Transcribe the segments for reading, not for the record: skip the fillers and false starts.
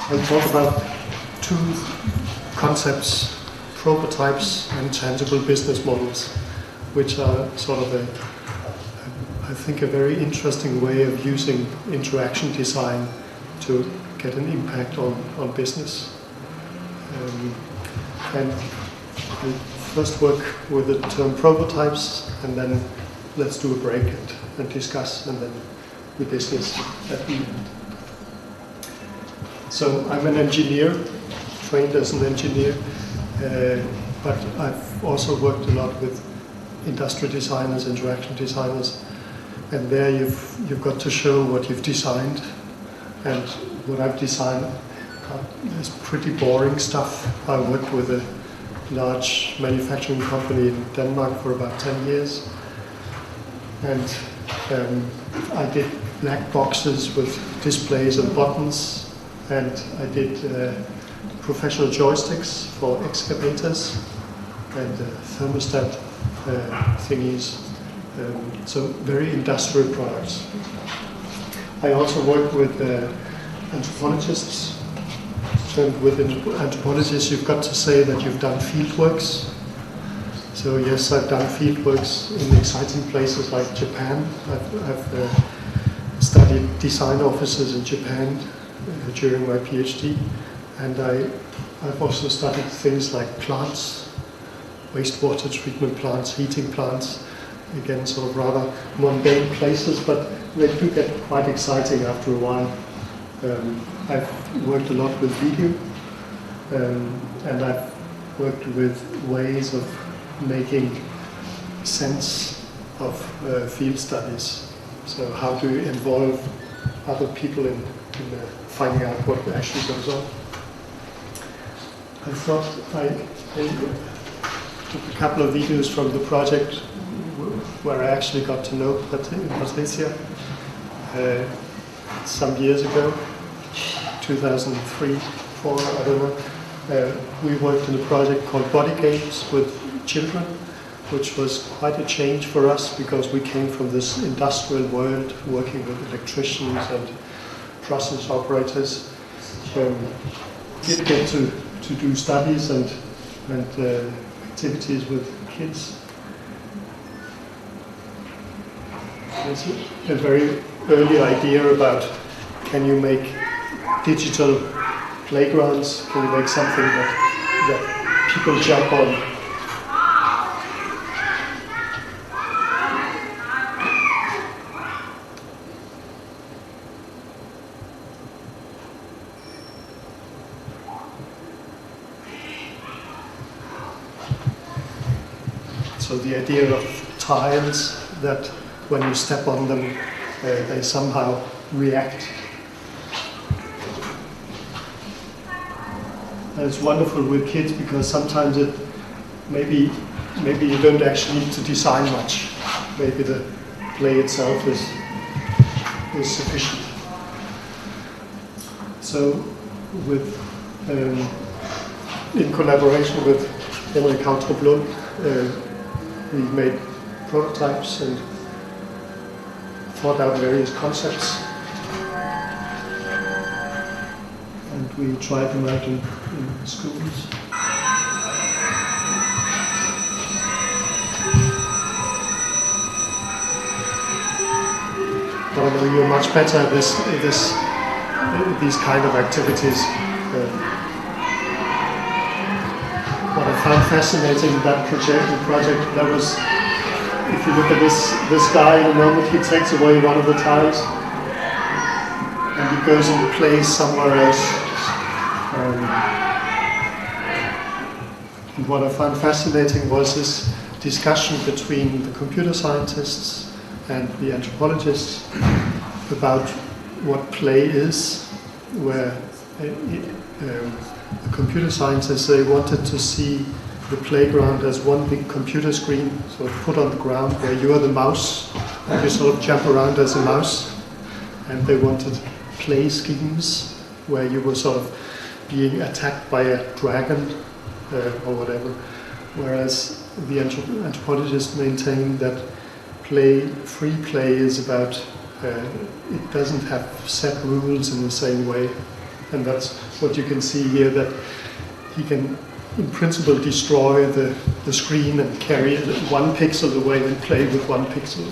I'll talk about two concepts, prototypes and tangible business models, which are sort of I think a very interesting way of using interaction design to get an impact on business. And I'll first work with the term prototypes, and then let's do a break and discuss, and then the business at the end. So I'm an engineer, trained as an engineer, but I've also worked a lot with industrial designers, interaction designers, and there you've got to show what you've designed. And what I've designed is pretty boring stuff. I worked with a large manufacturing company in Denmark for about 10 years, and I did black boxes with displays and buttons, and I did professional joysticks for excavators and thermostat thingies, so very industrial products. I also worked with anthropologists, and with anthropologists you've got to say that you've done fieldworks. So yes, I've done fieldworks in exciting places like Japan. I've studied design offices in Japan during my PhD, and I've also studied things like plants, wastewater treatment plants, heating plants, again sort of rather mundane places, but they do get quite exciting after a while. I've worked a lot with video, and I've worked with ways of making sense of field studies. So how to involve other people in finding out what actually goes on. I thought I took a couple of videos from the project where I actually got to know Patricia some years ago, 2003, 2004, I don't know. We worked in a project called Body Games with children, which was quite a change for us because we came from this industrial world working with electricians and process operators. Did get to do studies and activities with kids. There's a very early idea about, can you make digital playgrounds? Can you make something that people jump on? So the idea of tiles that when you step on them, they somehow react. And it's wonderful with kids because sometimes maybe you don't actually need to design much. Maybe the play itself is sufficient. So in collaboration with Democratisation, we made prototypes and thought out various concepts, and we tried them out in schools. But I know you're much better at these kind of activities. What I found fascinating in that project, there was, if you look at this guy, in a moment he takes away one of the tiles and he goes and plays somewhere else. And what I found fascinating was this discussion between the computer scientists and the anthropologists about what play is, where the computer scientists, they wanted to see the playground as one big computer screen, sort of put on the ground where you are the mouse, and you sort of jump around as a mouse. And they wanted play schemes where you were sort of being attacked by a dragon or whatever. Whereas the anthropologists maintain that free play is about, it doesn't have set rules in the same way. And that's what you can see here, that he can in principle destroy the screen and carry it 1 pixel away and play with 1 pixel.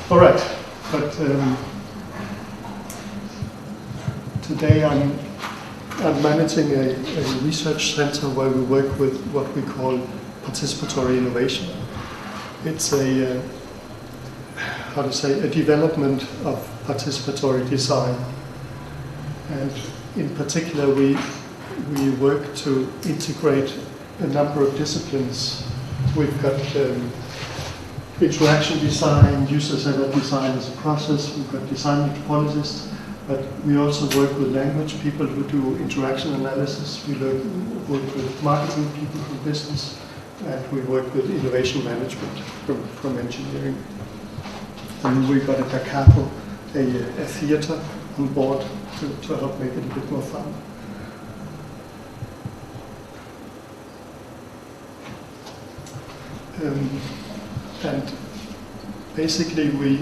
All right, but today I'm managing a research center where we work with what we call participatory innovation. It's a development of participatory design, and in particular we work to integrate a number of disciplines. We've got interaction design, user-centered design as a process. We've got design anthropologists, but we also work with language people who do interaction analysis. We work with marketing people from business, and we work with innovation management from engineering. And we've got a da capo, a theater on board to help make it a bit more fun. And basically we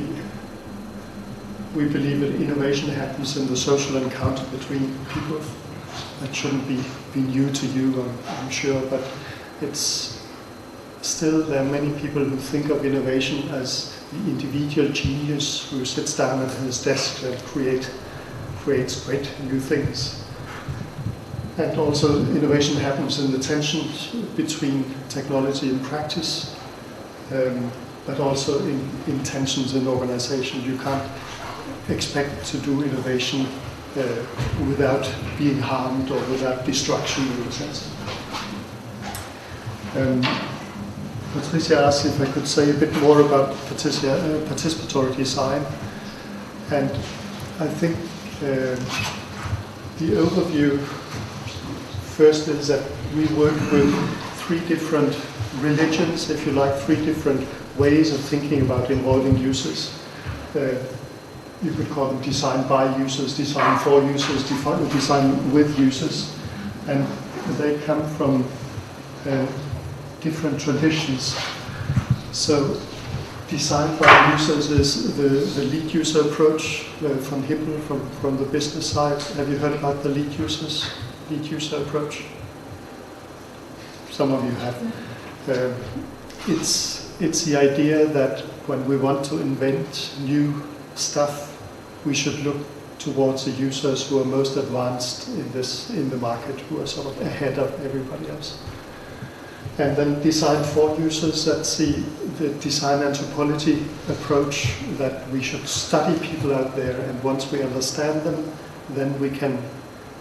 believe that innovation happens in the social encounter between people. That shouldn't be new to you, I'm sure, but it's still, there are many people who think of innovation as the individual genius who sits down at his desk and creates great new things. And also innovation happens in the tensions between technology and practice, but also in tensions in organization. You can't expect to do innovation without being harmed or without destruction in a sense. Patricia asked if I could say a bit more about participatory design, and I think the overview first is that we work with 3 different religions, if you like, 3 different ways of thinking about involving users. You could call them design by users, design for users, design with users, and they come from different traditions. So design by users is the lead user approach from Hippel, from the business side. Have you heard about the lead user approach? Some of you have. It's the idea that when we want to invent new stuff, we should look towards the users who are most advanced in the market, who are sort of ahead of everybody else. And then design for users, that's the design anthropology approach, that we should study people out there, and once we understand them, then we can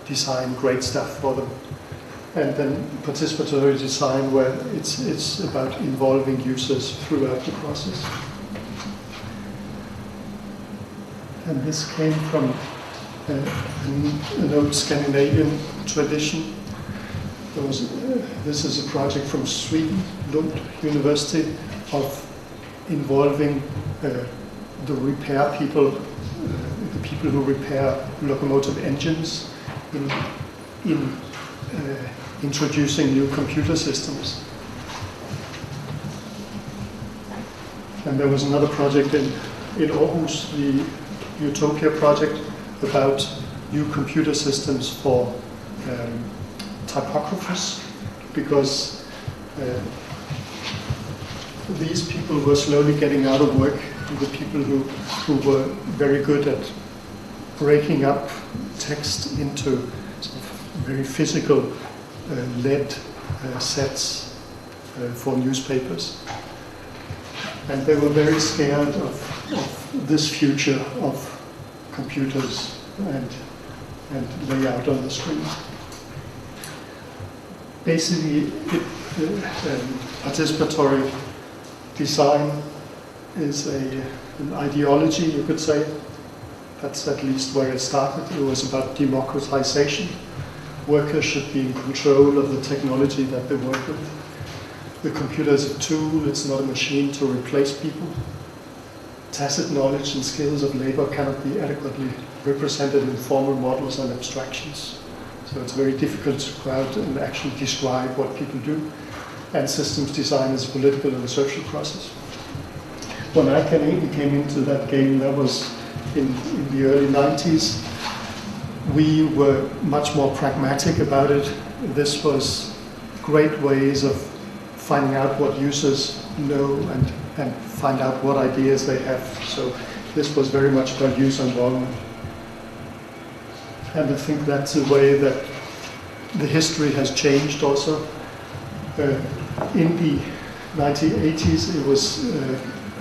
design great stuff for them. And then participatory design, where it's about involving users throughout the process. And this came from an old Scandinavian tradition. This is a project from Sweden, Lund University, of involving the repair people, the people who repair locomotive engines, in introducing new computer systems. And there was another project in Aarhus, the Utopia project, about new computer systems for typographers, because these people were slowly getting out of work, the people who were very good at breaking up text into sort of very physical lead sets for newspapers. And they were very scared of this future of computers and layout on the screen. Basically, participatory design is an ideology, you could say. That's at least where it started. It was about democratization. Workers should be in control of the technology that they work with. The computer is a tool, it's not a machine to replace people. Tacit knowledge and skills of labor cannot be adequately represented in formal models and abstractions. So it's very difficult to go out and actually describe what people do. And systems design is a political and social process. When I came into that game, that was in the early 90s. we were much more pragmatic about it. This was great ways of finding out what users know and find out what ideas they have. So this was very much about user involvement. And I think that's a way that the history has changed also. In the 1980s, it was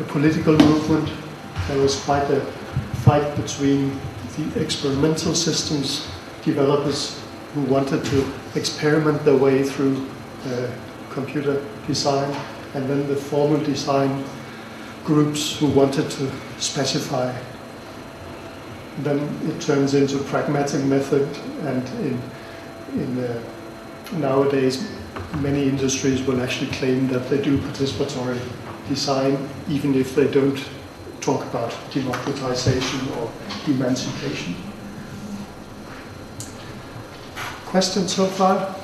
a political movement. There was quite a fight between the experimental systems developers who wanted to experiment their way through computer design, and then the formal design groups who wanted to specify. Then it turns into pragmatic method, and nowadays many industries will actually claim that they do participatory design, even if they don't talk about democratization or emancipation. Questions so far?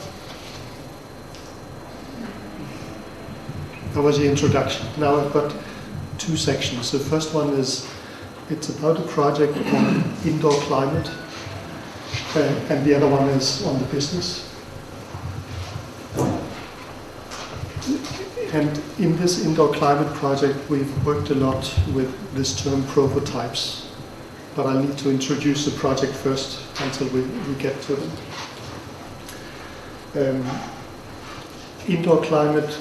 That was the introduction. Now I've got two sections. The first one is, it's about a project on indoor climate, and the other one is on the business. And in this indoor climate project, we've worked a lot with this term provotypes, but I need to introduce the project first until we get to them. Indoor climate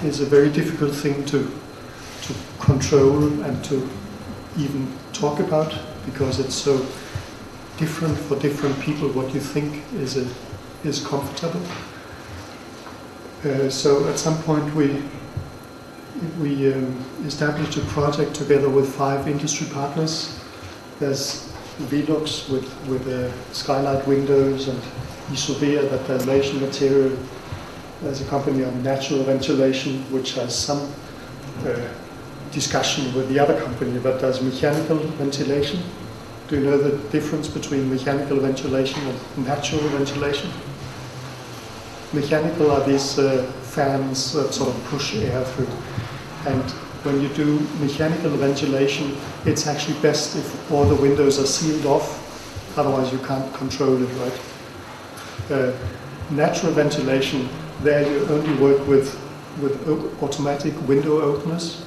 is a very difficult thing to control and to even talk about, because it's so different for different people what you think is comfortable. So at some point we established a project together with 5 industry partners. There's Virksomhedernes with skylight windows, and Isovia, that ventilation material. There's a company on natural ventilation which has some discussion with the other company that does mechanical ventilation. Do you know the difference between mechanical ventilation and natural ventilation? Mechanical are these fans that sort of push air through. And when you do mechanical ventilation, it's actually best if all the windows are sealed off, otherwise you can't control it, right? Natural ventilation, there you only work with automatic window openers,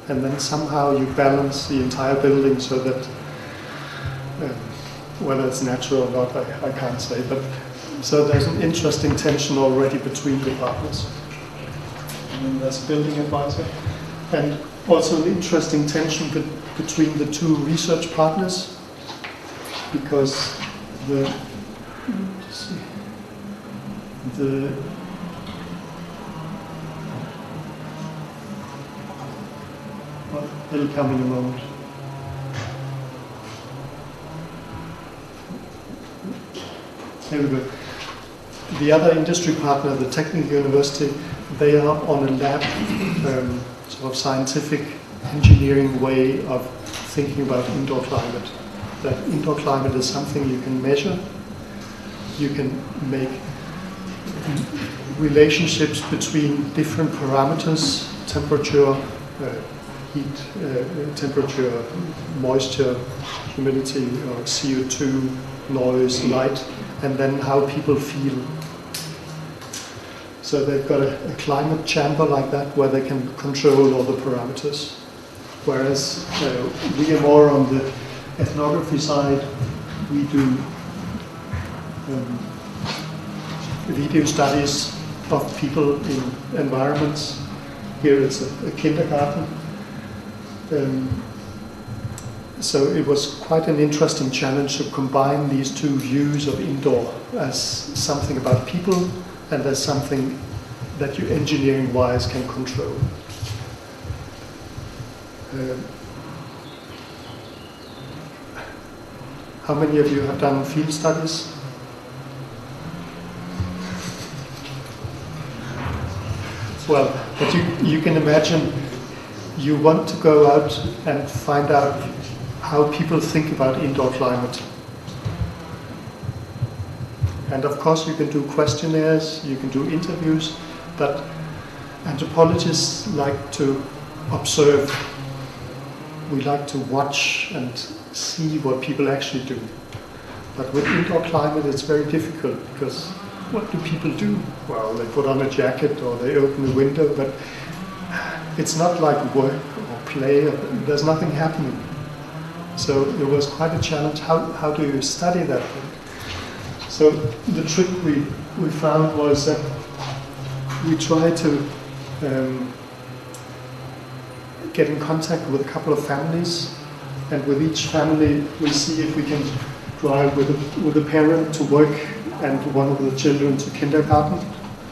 and then somehow you balance the entire building so that, whether it's natural or not, I can't say, but so there's an interesting tension already between the partners. And then there's a building advisor. And also an interesting tension between the 2 research partners, because it'll come in a moment. Here we go. The other industry partner, the technical university, they are on a lab, sort of scientific engineering way of thinking about indoor climate. That indoor climate is something you can measure. You can make relationships between different parameters, temperature, heat, temperature, moisture, humidity, or CO2, noise, light, and then how people feel. So they've got a climate chamber like that where they can control all the parameters. Whereas we are more on the ethnography side. We do video studies of people in environments. Here it's a kindergarten. So it was quite an interesting challenge to combine these 2 views of indoor as something about people and as something that you engineering-wise can control. How many of you have done field studies? Well, but you can imagine you want to go out and find out how people think about indoor climate. And of course you can do questionnaires, you can do interviews, but anthropologists like to observe. We like to watch and see what people actually do. But with indoor climate, it's very difficult because what do people do? Well, they put on a jacket or they open a window, but it's not like work or play. There's nothing happening. So it was quite a challenge. How do you study that thing? So the trick we found was that we tried to get in contact with a couple of families, and with each family we see if we can drive with a parent to work and one of the children to kindergarten,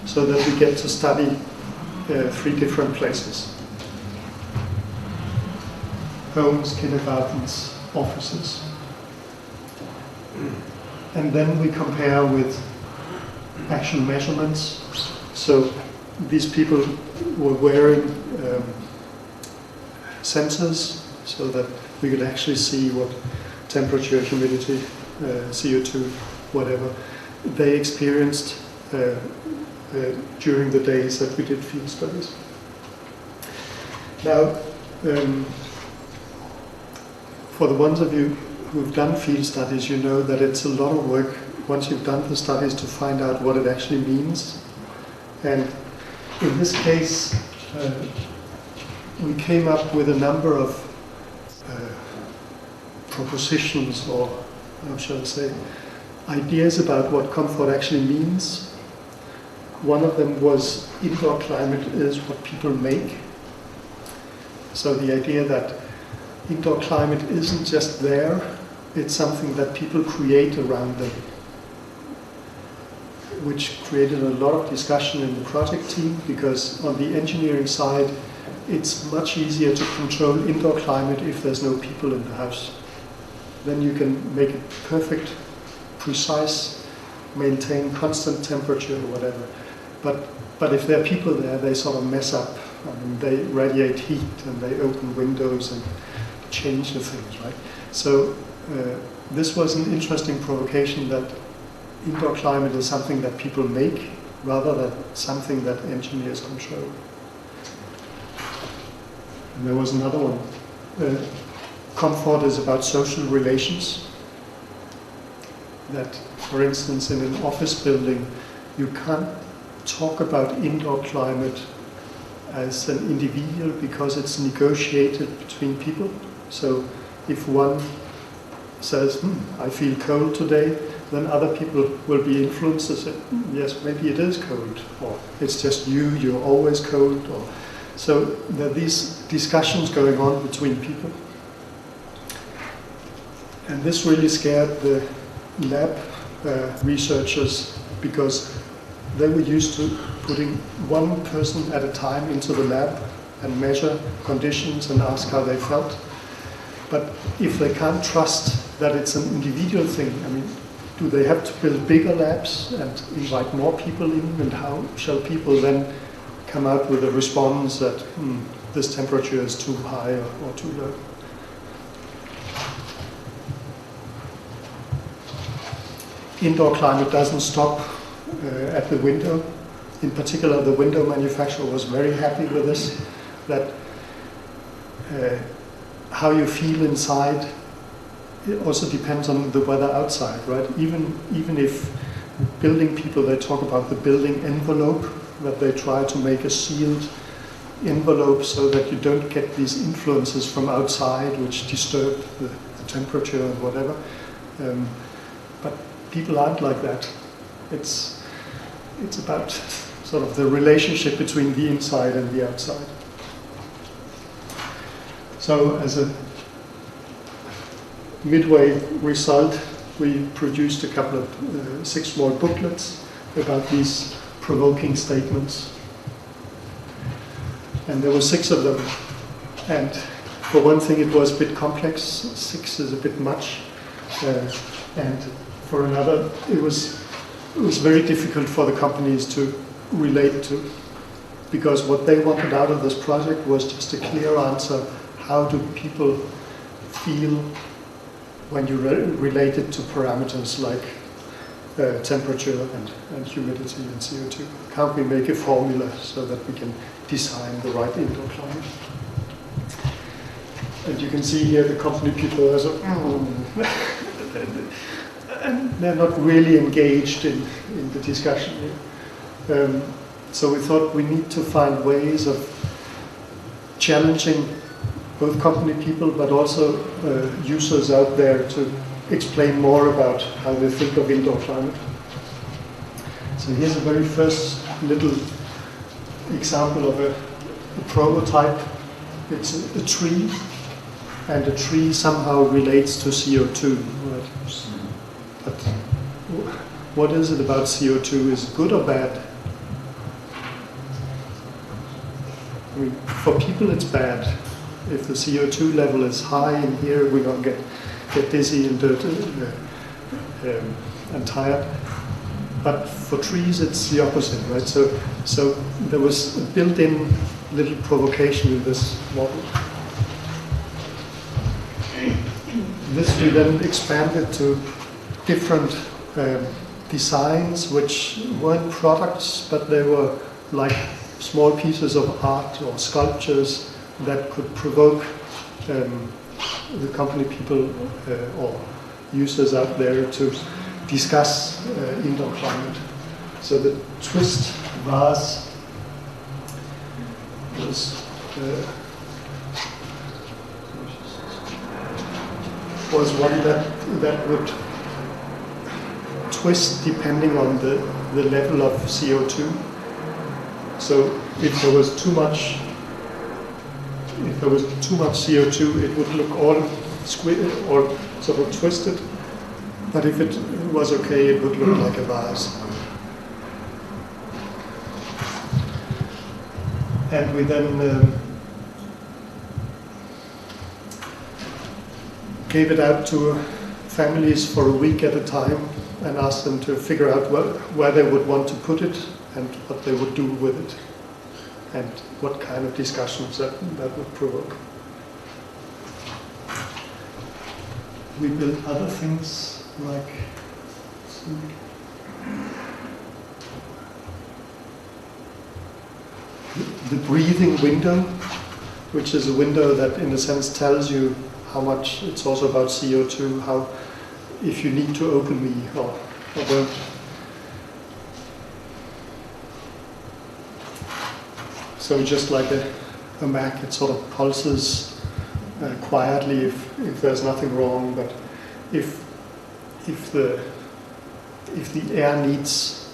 so that we get to study 3 different places: homes, kindergartens, offices. And then we compare with actual measurements. So these people were wearing sensors so that we could actually see what temperature, humidity, CO2, whatever they experienced during the days that we did field studies. Now, for the ones of you who've done field studies, you know that it's a lot of work once you've done the studies to find out what it actually means. And in this case, we came up with a number of propositions, or how shall I say, ideas about what comfort actually means. One of them was indoor climate is what people make. So the idea that indoor climate isn't just there, it's something that people create around them, which created a lot of discussion in the project team, because on the engineering side, it's much easier to control indoor climate if there's no people in the house. Then you can make it perfect, precise, maintain constant temperature or whatever. But if there are people there, they sort of mess up. I mean, they radiate heat and they open windows and change the things, right? So this was an interesting provocation, that indoor climate is something that people make rather than something that engineers control. And there was another one. Comfort is about social relations. That, for instance, in an office building, you can't talk about indoor climate as an individual because it's negotiated between people. So if one says, I feel cold today, then other people will be influenced and say, yes, maybe it is cold, or it's just you're always cold. Or so there are these discussions going on between people. And this really scared the lab researchers, because they were used to putting one person at a time into the lab and measure conditions and ask how they felt. But if they can't trust that it's an individual thing, I mean, do they have to build bigger labs and invite more people in? And how shall people then come out with a response that this temperature is too high or too low? Indoor climate doesn't stop at the window. In particular, the window manufacturer was very happy with this, that how you feel inside, it also depends on the weather outside, right? Even if building people, they talk about the building envelope, that they try to make a sealed envelope so that you don't get these influences from outside which disturb the temperature and whatever. But people aren't like that. It's about sort of the relationship between the inside and the outside. So as a midway result, we produced a couple of 6 small booklets about these provoking statements. And there were 6 of them. And for one thing, it was a bit complex. 6 is a bit much. And for another, it was very difficult for the companies to relate to, because what they wanted out of this project was just a clear answer. How do people feel when you relate it to parameters like temperature and humidity and CO2? Can't we make a formula so that we can design the right indoor climate? And you can see here the company people are and they're not really engaged in the discussion. So we thought we need to find ways of challenging both company people but also users out there to explain more about how they think of indoor climate. So here's a very first little example of a prototype. It's a tree, and a tree somehow relates to CO2. Right? But what is it about CO2? Is it good or bad? I mean, for people it's bad. If the CO2 level is high in here, we're going to get dizzy and dirty and tired. But for trees, it's the opposite, right? So there was a built-in little provocation in this model. This we then expanded to different designs, which weren't products, but they were like small pieces of art or sculptures that could provoke the company people or users out there to discuss indoor climate. So the twist vase was one that would twist depending on the level of CO2. So if there was too much CO2, it would look all or sort of twisted. But if it was okay, it would look like a vase. And we then gave it out to families for a week at a time and asked them to figure out where they would want to put it and what they would do with it and what kind of discussions that would provoke. We built other things like the breathing window, which is a window that in a sense tells you how much it's also about CO2, how if you need to open me or don't. So just like a Mac, it sort of pulses quietly if there's nothing wrong, but if the air needs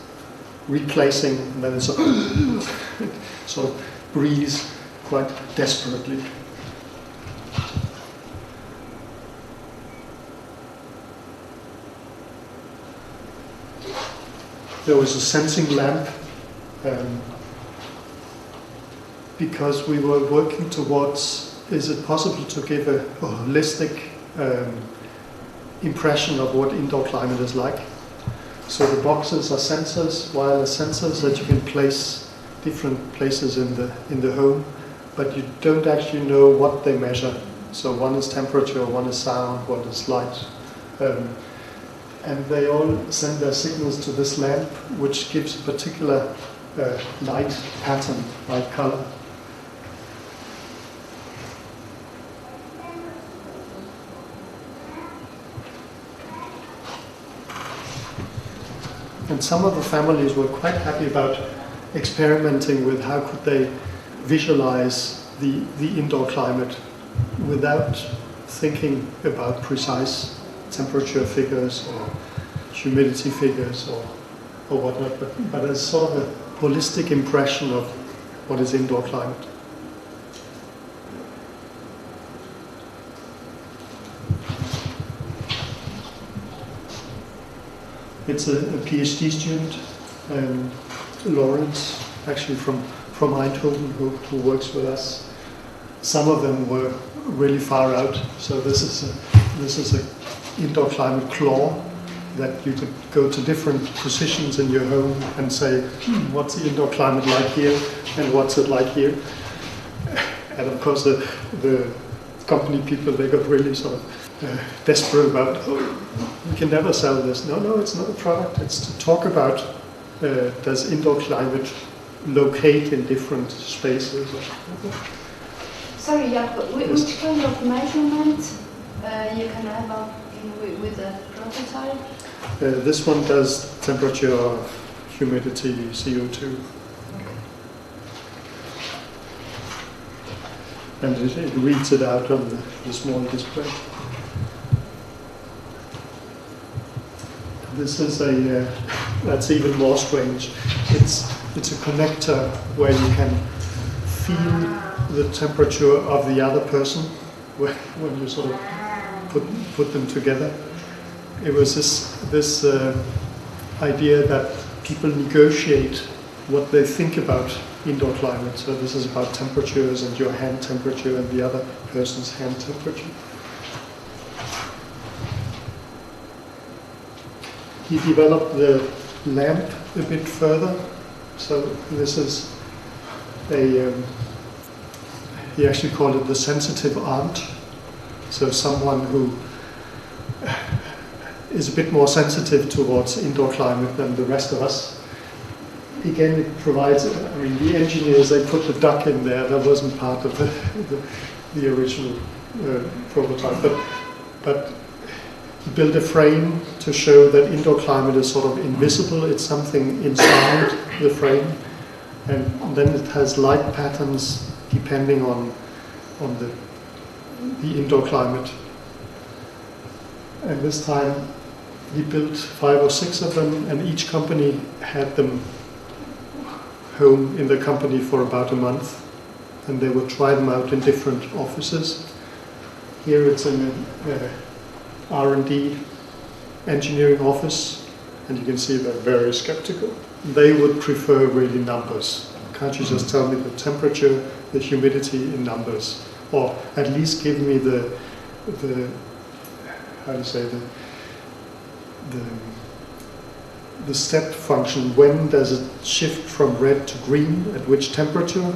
replacing, then it sort of breathes quite desperately. There was a sensing lamp because we were working towards, is it possible to give a holistic impression of what indoor climate is like? So the boxes are sensors, wireless sensors that you can place different places in the home, but you don't actually know what they measure. So one is temperature, one is sound, one is light. And they all send their signals to this lamp, which gives a particular light pattern, light color. And some of the families were quite happy about experimenting with how could they visualize the indoor climate without thinking about precise temperature figures or humidity figures or whatnot, but as sort of a holistic impression of what is indoor climate. It's a PhD student, Lawrence, actually from Eindhoven, who works with us. Some of them were really far out, so this is a indoor climate claw that you could go to different positions in your home and say, what's the indoor climate like here and what's it like here? And of course the company people, they got really sort of desperate about, we can never sell this. No, it's not a product. It's to talk about does indoor climate locate in different spaces. Sorry, Jaap, which kind of measurement you can have something with a prototype? This one does temperature, humidity, CO2. And it reads it out on the small display. This is that's even more strange. It's a connector where you can feel the temperature of the other person when you sort of put them together. It was this idea that people negotiate what they think about indoor climate. So this is about temperatures and your hand temperature and the other person's hand temperature. He developed the lamp a bit further. So this is he actually called it the sensitive aunt. So someone who is a bit more sensitive towards indoor climate than the rest of us. Again, it provides, I mean, the engineers, they put the duck in there. That wasn't part of the original prototype. But build a frame to show that indoor climate is sort of invisible. It's something inside the frame. And then it has light patterns depending on the indoor climate. And this time he built 5 or 6 of them, and each company had them home in the company for about a month, and they would try them out in different offices. Here it's in an R&D engineering office, and you can see they're very skeptical. They would prefer really numbers. Can't you just tell me the temperature, the humidity in numbers, or at least give me the how do you say, the step function. When does it shift from red to green, at which temperature?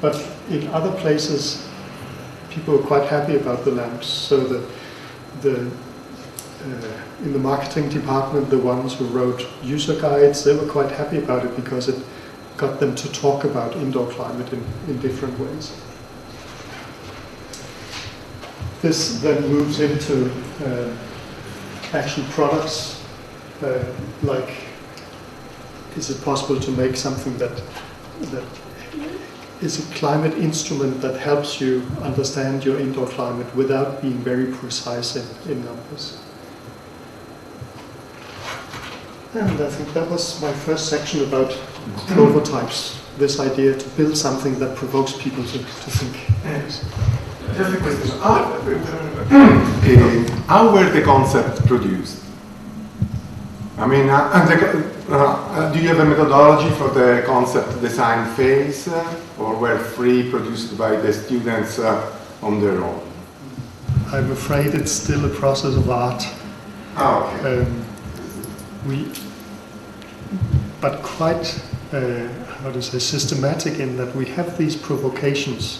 But in other places, people were quite happy about the lamps. So in the marketing department, the ones who wrote user guides, they were quite happy about it because it got them to talk about indoor climate in different ways. This then moves into actual products, like, is it possible to make something that is a climate instrument that helps you understand your indoor climate without being very precise in numbers? And I think that was my first section about prototypes, this idea to build something that provokes people to think. Yes. Just a question. How were the concepts produced? I mean, do you have a methodology for the concept design phase, or were free produced by the students on their own? I'm afraid it's still a process of art. Oh, okay. But quite, how to say, systematic in that we have these provocations.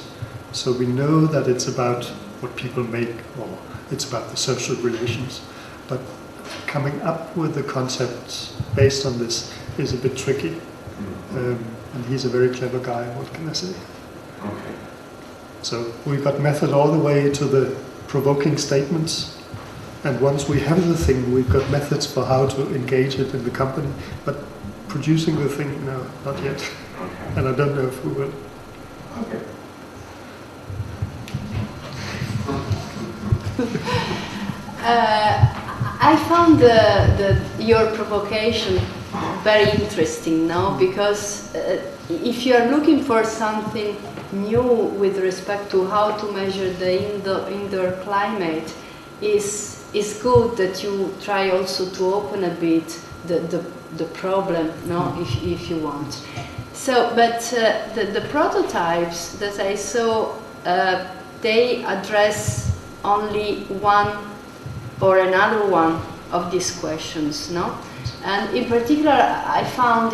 So we know that it's about what people make, or it's about the social relations. But coming up with the concepts based on this is a bit tricky. And he's a very clever guy, what can I say? Okay. So we got method all the way to the provoking statements. And once we have the thing, we've got methods for how to engage it in the company. But producing the thing, no, not yet. Okay. And I don't know if we will. Okay. I found your provocation very interesting now, because if you are looking for something new with respect to how to measure the indoor climate, is good that you try also to open a bit the problem, no, if you want. So, but the prototypes that I saw, they address only one or another one of these questions, no? And in particular, I found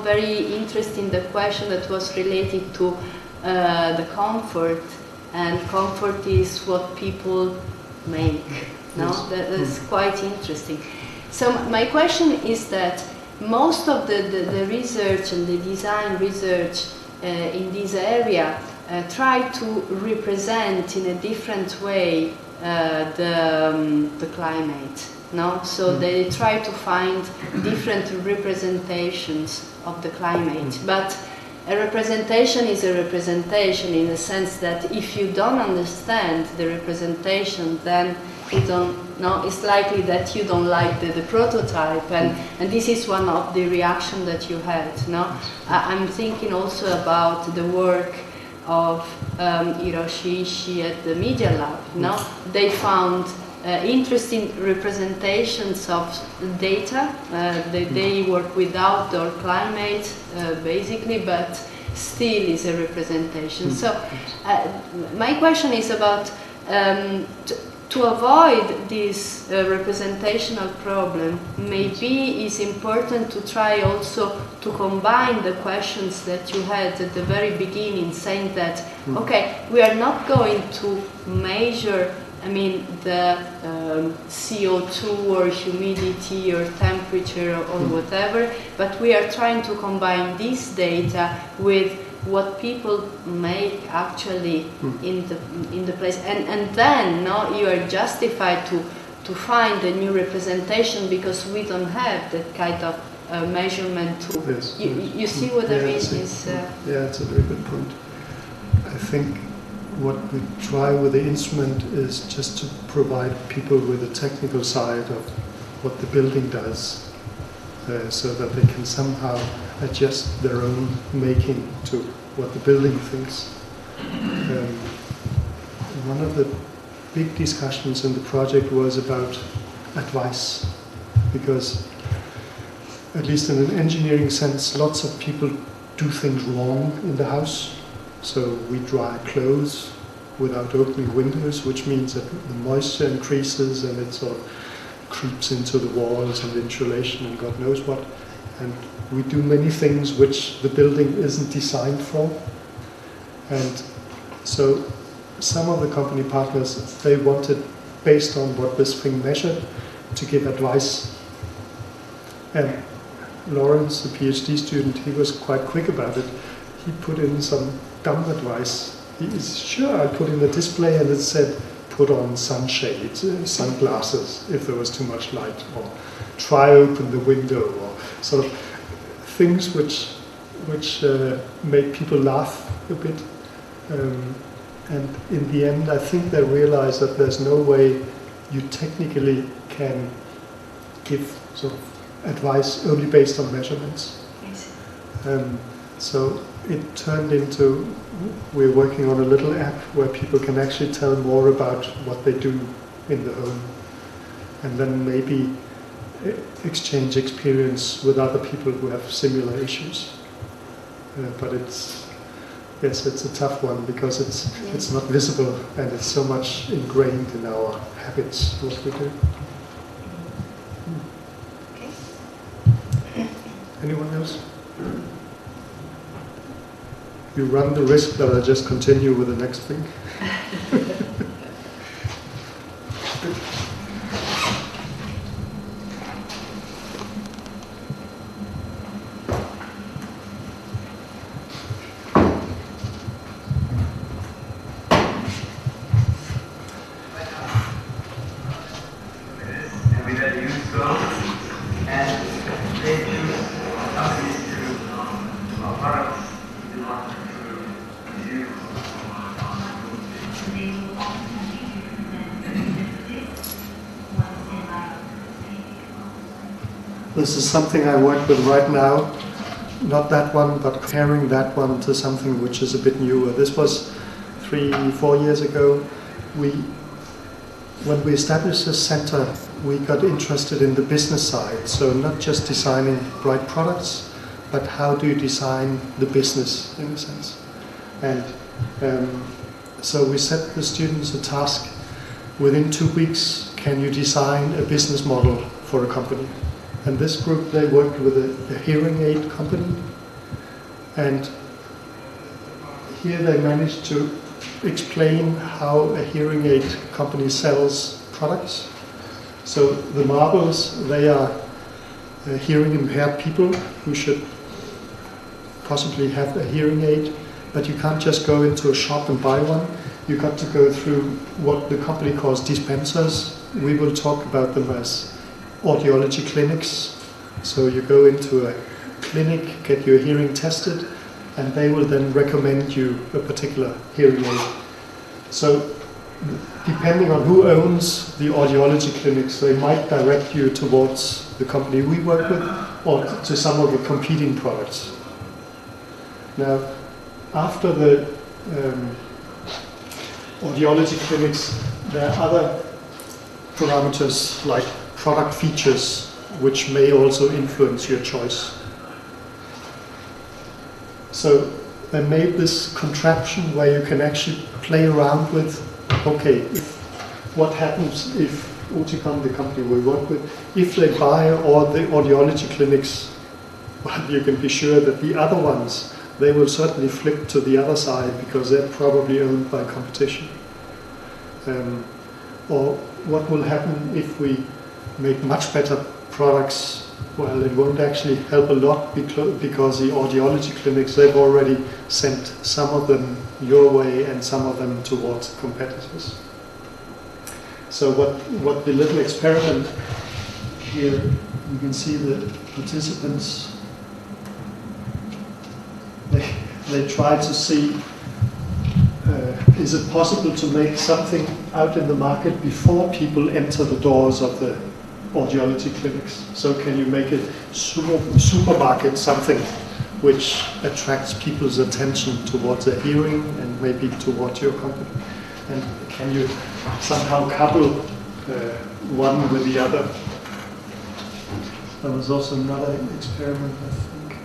very interesting the question that was related to the comfort, and comfort is what people make, no? Yes. That's quite interesting. So my question is that most of the research and the design research in this area try to represent in a different way the climate. No? So they try to find different representations of the climate. But a representation is a representation in the sense that if you don't understand the representation, then you don't know, it's likely that you don't like the prototype, and this is one of the reactions that you had. No? I'm thinking also about the work of Hiroshi Ishii at the Media Lab. No? They found interesting representations of data. They work with outdoor climate, basically, but still is a representation. So my question is about to avoid this representational problem, maybe it's important to try also to combine the questions that you had at the very beginning, saying that, okay, we are not going to measure, I mean, the CO2 or humidity or temperature or whatever, but we are trying to combine this data with what people make actually in the place, and then you are justified to find a new representation because we don't have that kind of measurement tool. Yes, you see what I mean? Yeah, it's a very good point. I think what we try with the instrument is just to provide people with a technical side of what the building does, so that they can somehow adjust their own making to what the building thinks. One of the big discussions in the project was about advice, because at least in an engineering sense, lots of people do things wrong in the house. So we dry clothes without opening windows, which means that the moisture increases and it sort of creeps into the walls and insulation and God knows what. And we do many things which the building isn't designed for. And so some of the company partners, they wanted, based on what this thing measured, to give advice. And Lawrence, the PhD student, he was quite quick about it. He put in some dumb advice. He's sure I put in the display and it said, put on sunshades, sunglasses if there was too much light, or try open the window, or sort of things which made people laugh a bit. And in the end, I think they realized that there's no way you technically can give sort of advice only based on measurements. So it turned into, we're working on a little app where people can actually tell more about what they do in the home, and then maybe exchange experience with other people who have similar issues. But it's a tough one because it's not visible and it's so much ingrained in our habits what we do. Okay. Anyone else? You run the risk that I just continue with the next thing. This is something I work with right now, not that one, but comparing that one to something which is a bit newer. This was 3-4 years ago. When we established this center, we got interested in the business side. So not just designing bright products, but how do you design the business in a sense. And so we set the students a task. Within 2 weeks, can you design a business model for a company? And this group, they worked with a hearing aid company. And here they managed to explain how a hearing aid company sells products. So the marbles, they are hearing impaired people who should possibly have a hearing aid. but you can't just go into a shop and buy one. You got to go through what the company calls dispensers. We will talk about them as audiology clinics. So you go into a clinic, get your hearing tested, and they will then recommend you a particular hearing aid. So depending on who owns the audiology clinics, they might direct you towards the company we work with or to some of the competing products. Now, after the audiology clinics, there are other parameters like product features which may also influence your choice. So they made this contraption where you can actually play around with, okay, what happens if Oticon, the company we work with, if they buy all the audiology clinics, well, you can be sure that the other ones, they will certainly flip to the other side because they're probably owned by competition. Or what will happen if we make much better products? Well, it won't actually help a lot because the audiology clinics, they've already sent some of them your way and some of them towards competitors. So what the little experiment here, you can see the participants, they try to see, is it possible to make something out in the market before people enter the doors of the audiology clinics? So can you make a supermarket something which attracts people's attention towards their hearing and maybe towards your company? And can you somehow couple one with the other? There was also another experiment, I think.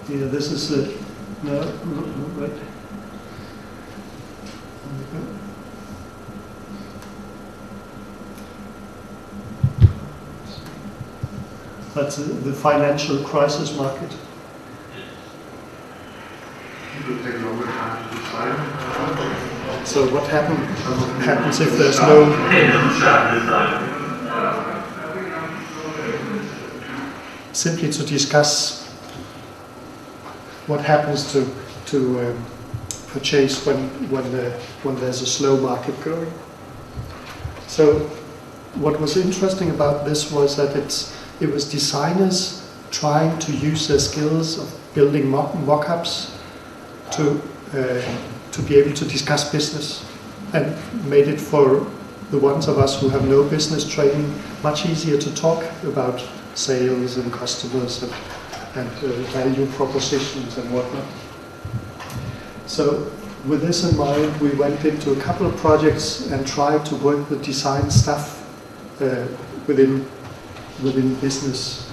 Yeah, this is a, no, right. There we go. That's the financial crisis market. So what happens if there's no... Simply to discuss what happens to purchase when there's a slow market going. So what was interesting about this was that it was designers trying to use their skills of building mock-ups to be able to discuss business, and made it for the ones of us who have no business training much easier to talk about sales and customers and value propositions and whatnot. So with this in mind, we went into a couple of projects and tried to work the design stuff within business